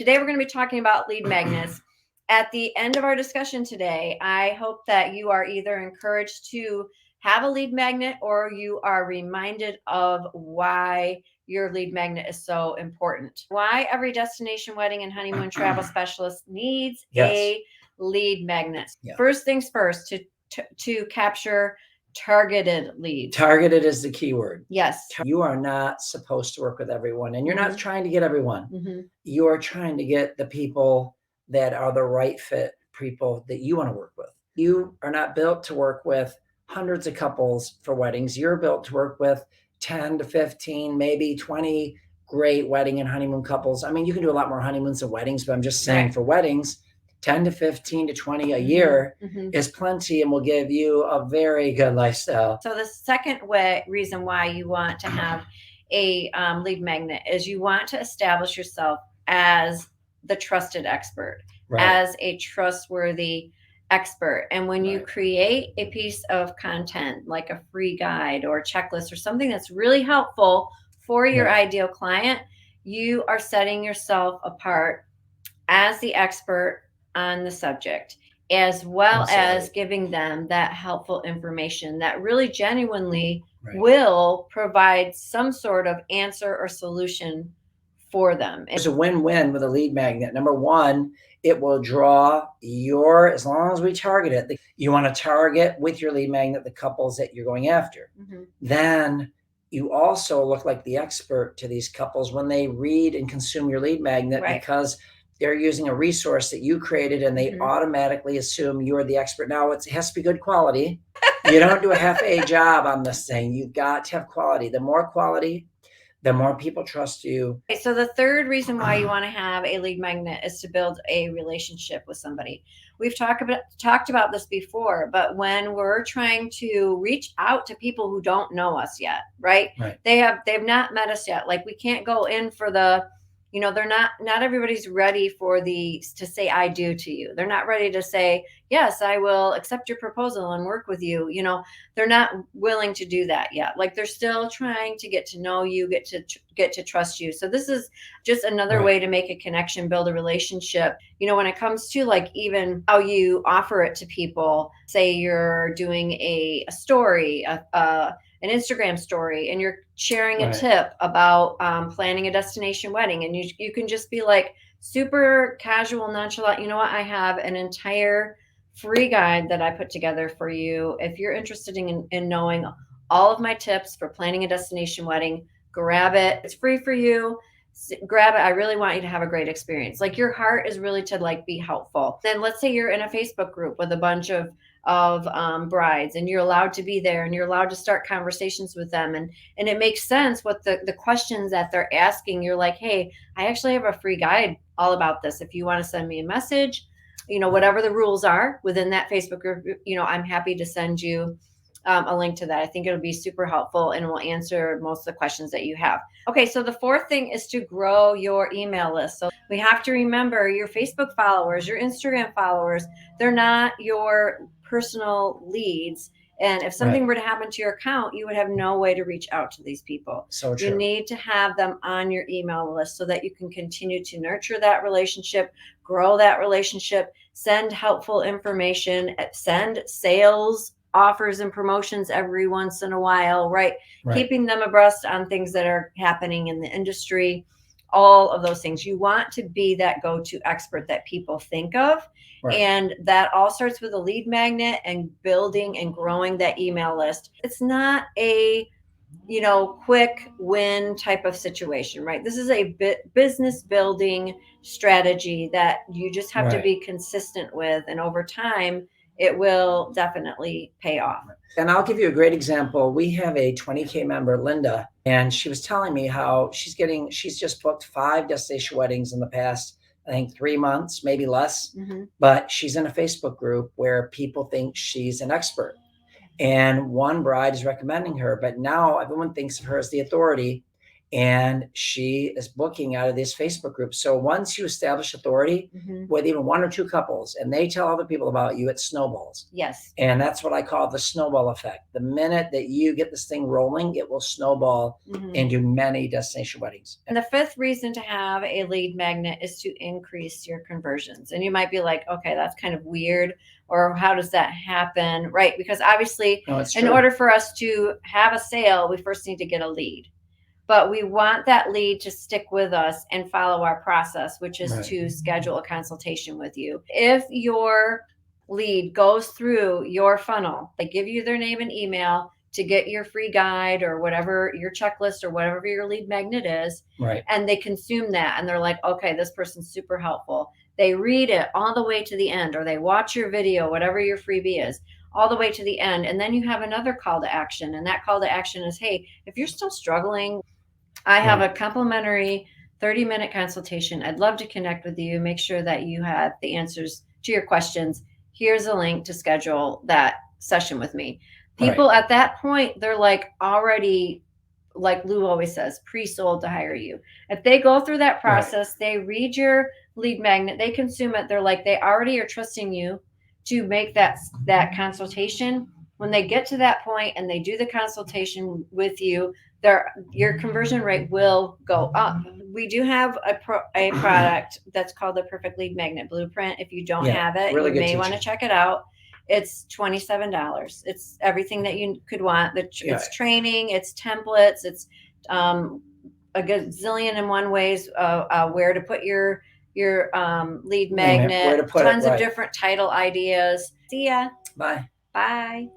Today, we're going to be talking about lead magnets. At the end of our discussion today, I hope that you are either encouraged to have a lead magnet or you are reminded of why your lead magnet is so important. Why every destination wedding and honeymoon travel specialist needs a lead magnet. First things first, to capture targeted leads. Targeted is the key word. Yes. You are not supposed to work with everyone, and you're not trying to get everyone. You are trying to get the people that are the right fit people that you want to work with. You are not built to work with hundreds of couples for weddings. You're built to work with 10 to 15, maybe 20 great wedding and honeymoon couples. I mean, you can do a lot more honeymoons than weddings, but I'm just saying for weddings, 10 to 15 to 20 a year is plenty and will give you a very good lifestyle. So the second reason why you want to have a lead magnet is you want to establish yourself as the trusted expert, as a trustworthy expert. And when you create a piece of content like a free guide or a checklist or something that's really helpful for your ideal client, you are setting yourself apart as the expert on the subject, as well as giving them that helpful information that really genuinely will provide some sort of answer or solution for them. It's a win-win with a lead magnet. Number one, it will draw as long as we target it, you want to target with your lead magnet the couples that you're going after. Then you also look like the expert to these couples when they read and consume your lead magnet because they're using a resource that you created and they automatically assume you're the expert. Now, it has to be good quality. You don't do a half-a job on this thing. You've got to have quality. The more quality, the more people trust you. So the third reason why you want to have a lead magnet is to build a relationship with somebody. We've talked about this before, but when we're trying to reach out to people who don't know us yet, they've not met us yet. Like, we can't go in for the, they're not everybody's ready to say I do to you. They're not ready to say, yes, I will accept your proposal and work with you. They're not willing to do that yet. Like, they're still trying to get to know you, get to trust you. So this is just another way to make a connection, build a relationship. When it comes to like even how you offer it to people, say you're doing a story, an Instagram story, and you're sharing a tip about planning a destination wedding, and you can just be like super casual, nonchalant. You know what? I have an entire free guide that I put together for you. If you're interested in knowing all of my tips for planning a destination wedding, grab it. It's free for you. Grab it. I really want you to have a great experience. Like, your heart is really to like be helpful. Then let's say you're in a Facebook group with a bunch of brides, and you're allowed to be there and you're allowed to start conversations with them. And it makes sense what the questions that they're asking. You're like, hey, I actually have a free guide all about this. If you want to send me a message, whatever the rules are within that Facebook group, I'm happy to send you a link to that. I think it'll be super helpful and will answer most of the questions that you have. Okay, so the fourth thing is to grow your email list. So we have to remember your Facebook followers, your Instagram followers, they're not your personal leads. And if something were to happen to your account, you would have no way to reach out to these people. So true. You need to have them on your email list so that you can continue to nurture that relationship, grow that relationship, send helpful information, send sales offers and promotions every once in a while, keeping them abreast on things that are happening in the industry, all of those things. You want to be that go-to expert that people think of. And that all starts with a lead magnet and building and growing that email list. It's not a quick win type of situation, right? This is a business building strategy that you just have to be consistent with, and over time it will definitely pay off. And I'll give you a great example. We have a 20K member, Linda, and she was telling me how she's just booked 5 destination weddings in the past, I think 3 months, maybe less. But she's in a Facebook group where people think she's an expert. And one bride is recommending her, but now everyone thinks of her as the authority. and she is booking out of this Facebook group. So once you establish authority with even one or two couples and they tell other people about you, it snowballs. Yes. And that's what I call the snowball effect. The minute that you get this thing rolling, it will snowball into many destination weddings. And the fifth reason to have a lead magnet is to increase your conversions. And you might be like, okay, that's kind of weird. Or how does that happen? Right? Because obviously, in order for us to have a sale, we first need to get a lead. But we want that lead to stick with us and follow our process, which is to schedule a consultation with you. If your lead goes through your funnel, they give you their name and email to get your free guide or whatever, your checklist or whatever your lead magnet is, and they consume that and they're like, okay, this person's super helpful. They read it all the way to the end, or they watch your video, whatever your freebie is, all the way to the end. And then you have another call to action. And that call to action is, hey, if you're still struggling, I have a complimentary 30-minute consultation. I'd love to connect with you, make sure that you have the answers to your questions. Here's a link to schedule that session with me. People at that point, they're like already, like Lou always says, pre-sold to hire you. If they go through that process, they read your lead magnet, they consume it, they're like, they already are trusting you to make that consultation. When they get to that point and they do the consultation with you, your conversion rate will go up. We do have a product that's called the Perfect Lead Magnet Blueprint. If you don't have it, you may want to check it out. It's $27. It's everything that you could want. It's training, it's templates, it's a gazillion and one ways where to put your lead magnet, tons of different title ideas. See ya. Bye. Bye.